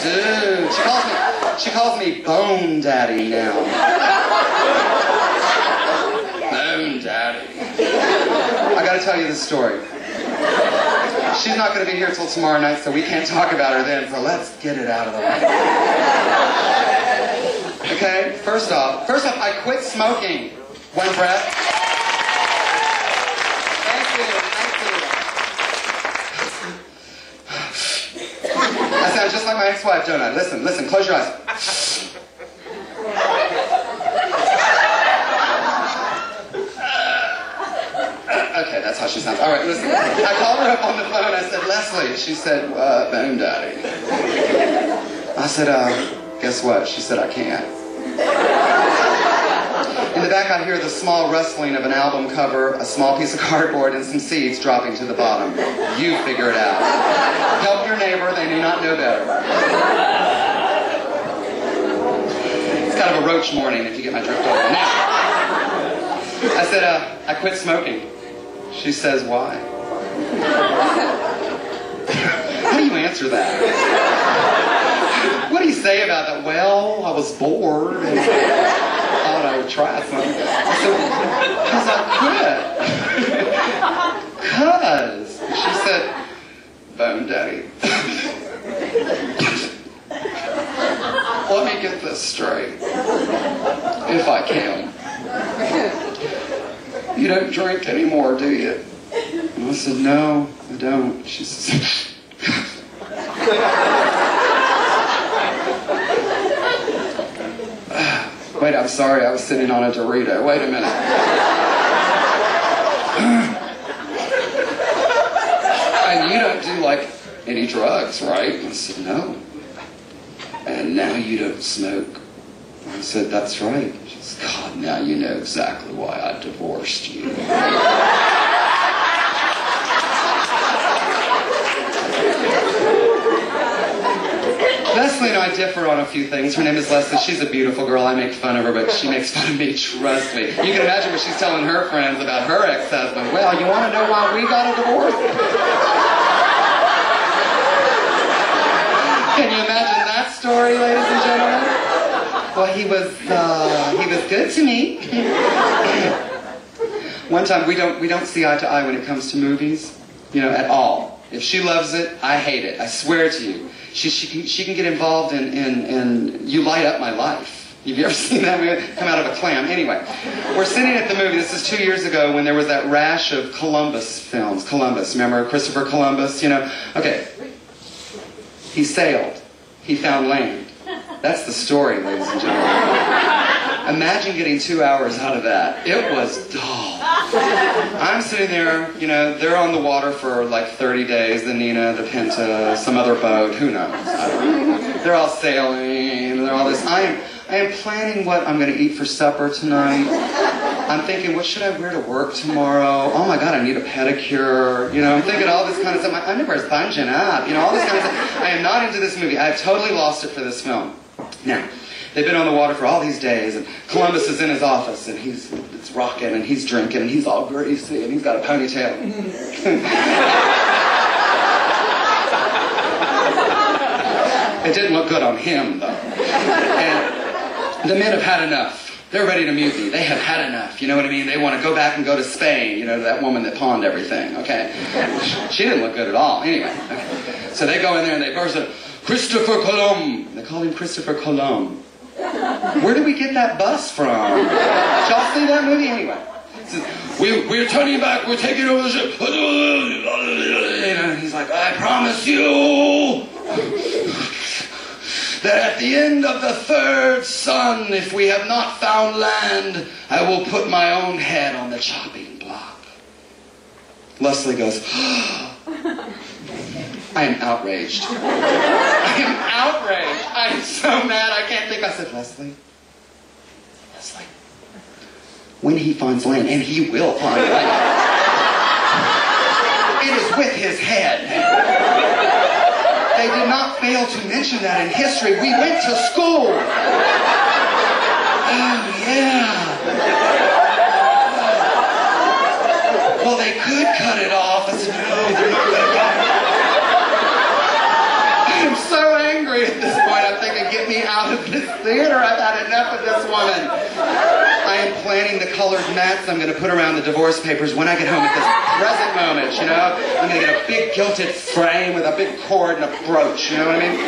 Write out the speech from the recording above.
Dude, she calls me Bone Daddy now. Bone Daddy. I gotta tell you this story. She's not gonna be here till tomorrow night, so we can't talk about her then, so let's get it out of the way. Okay, first off, I quit smoking. One breath. Thank you. I sound just like my ex-wife, don't I? Listen, close your eyes. Okay, that's how she sounds. All right, listen. I called her up on the phone. I said, Leslie. She said, Bone Daddy. I said, guess what? She said, I can't. In the back, I hear the small rustling of an album cover, a small piece of cardboard, and some seeds dropping to the bottom. You figure it out. Help your neighbor. They may not know better. It's kind of a roach morning, if you get my drift over. Now, I said, I quit smoking. She says, why? How do you answer that? What do you say about that? Well, I was bored and thought I would try something. I said, because I quit. She said, Bone Daddy. Let me get this straight, if I can. You don't drink anymore, do you? And I said, no, I don't. She says, wait, I'm sorry, I was sitting on a Dorito. Wait a minute. And you don't do, like, any drugs, right? And I said, no. And now you don't smoke. I said, that's right. She said, God, now you know exactly why I divorced you. Leslie and I differ on a few things. Her name is Leslie. She's a beautiful girl. I make fun of her, but she makes fun of me, trust me. You can imagine what she's telling her friends about her ex-husband. Well, you want to know why we got a divorce? Can you imagine that story, ladies and gentlemen? Well, he was good to me. One time, we don't see eye to eye when it comes to movies, at all. If she loves it, I hate it. I swear to you. She can get involved in You Light Up My Life. Have you ever seen that movie? Come out of a clam. Anyway, we're sitting at the movie. This is 2 years ago when there was that rash of Columbus films. Columbus, remember Christopher Columbus? Okay. He sailed. He found land. That's the story, ladies and gentlemen. Imagine getting 2 hours out of that. It was dull. I'm sitting there, they're on the water for like 30 days, the Nina, the Pinta, some other boat, who knows? I don't know. They're all sailing, they're all this. I am planning what I'm going to eat for supper tonight. I'm thinking, what should I wear to work tomorrow? Oh my God, I need a pedicure. I'm thinking all this kind of stuff. My underwear's bunging up, all this kind of stuff. I am not into this movie. I've totally lost it for this film. Now, they've been on the water for all these days, and Columbus is in his office, and it's rocking, and he's drinking, and he's all greasy, and he's got a ponytail. It didn't look good on him, though. And the men have had enough. They're ready to mutiny. They have had enough. You know what I mean? They want to go back and go to Spain, to that woman that pawned everything, okay? She didn't look good at all. Anyway, okay. So they go in there and they burst out, Christopher Colomb. They call him Christopher Colomb. Where did we get that bus from? Did y'all see that movie? Anyway. We're turning back. We're taking over the ship. And he's like, I promise you that at the end of the third sun, if we have not found land, I will put my own head on the chopping block. Leslie goes, I am outraged. I am outraged. I am so mad. I can't think. I said, Leslie, when he finds land, and he will find land, it is with his head. They did not fail to mention that in history. We went to school. Oh, yeah. Well, they could cut it off. I said, no, they're not going to cut it off. I'm so angry at theater. I've had enough of this woman. I am planning the colored mats I'm going to put around the divorce papers when I get home at this present moment, you know? I'm going to get a big gilded frame with a big cord and a brooch, you know what I mean?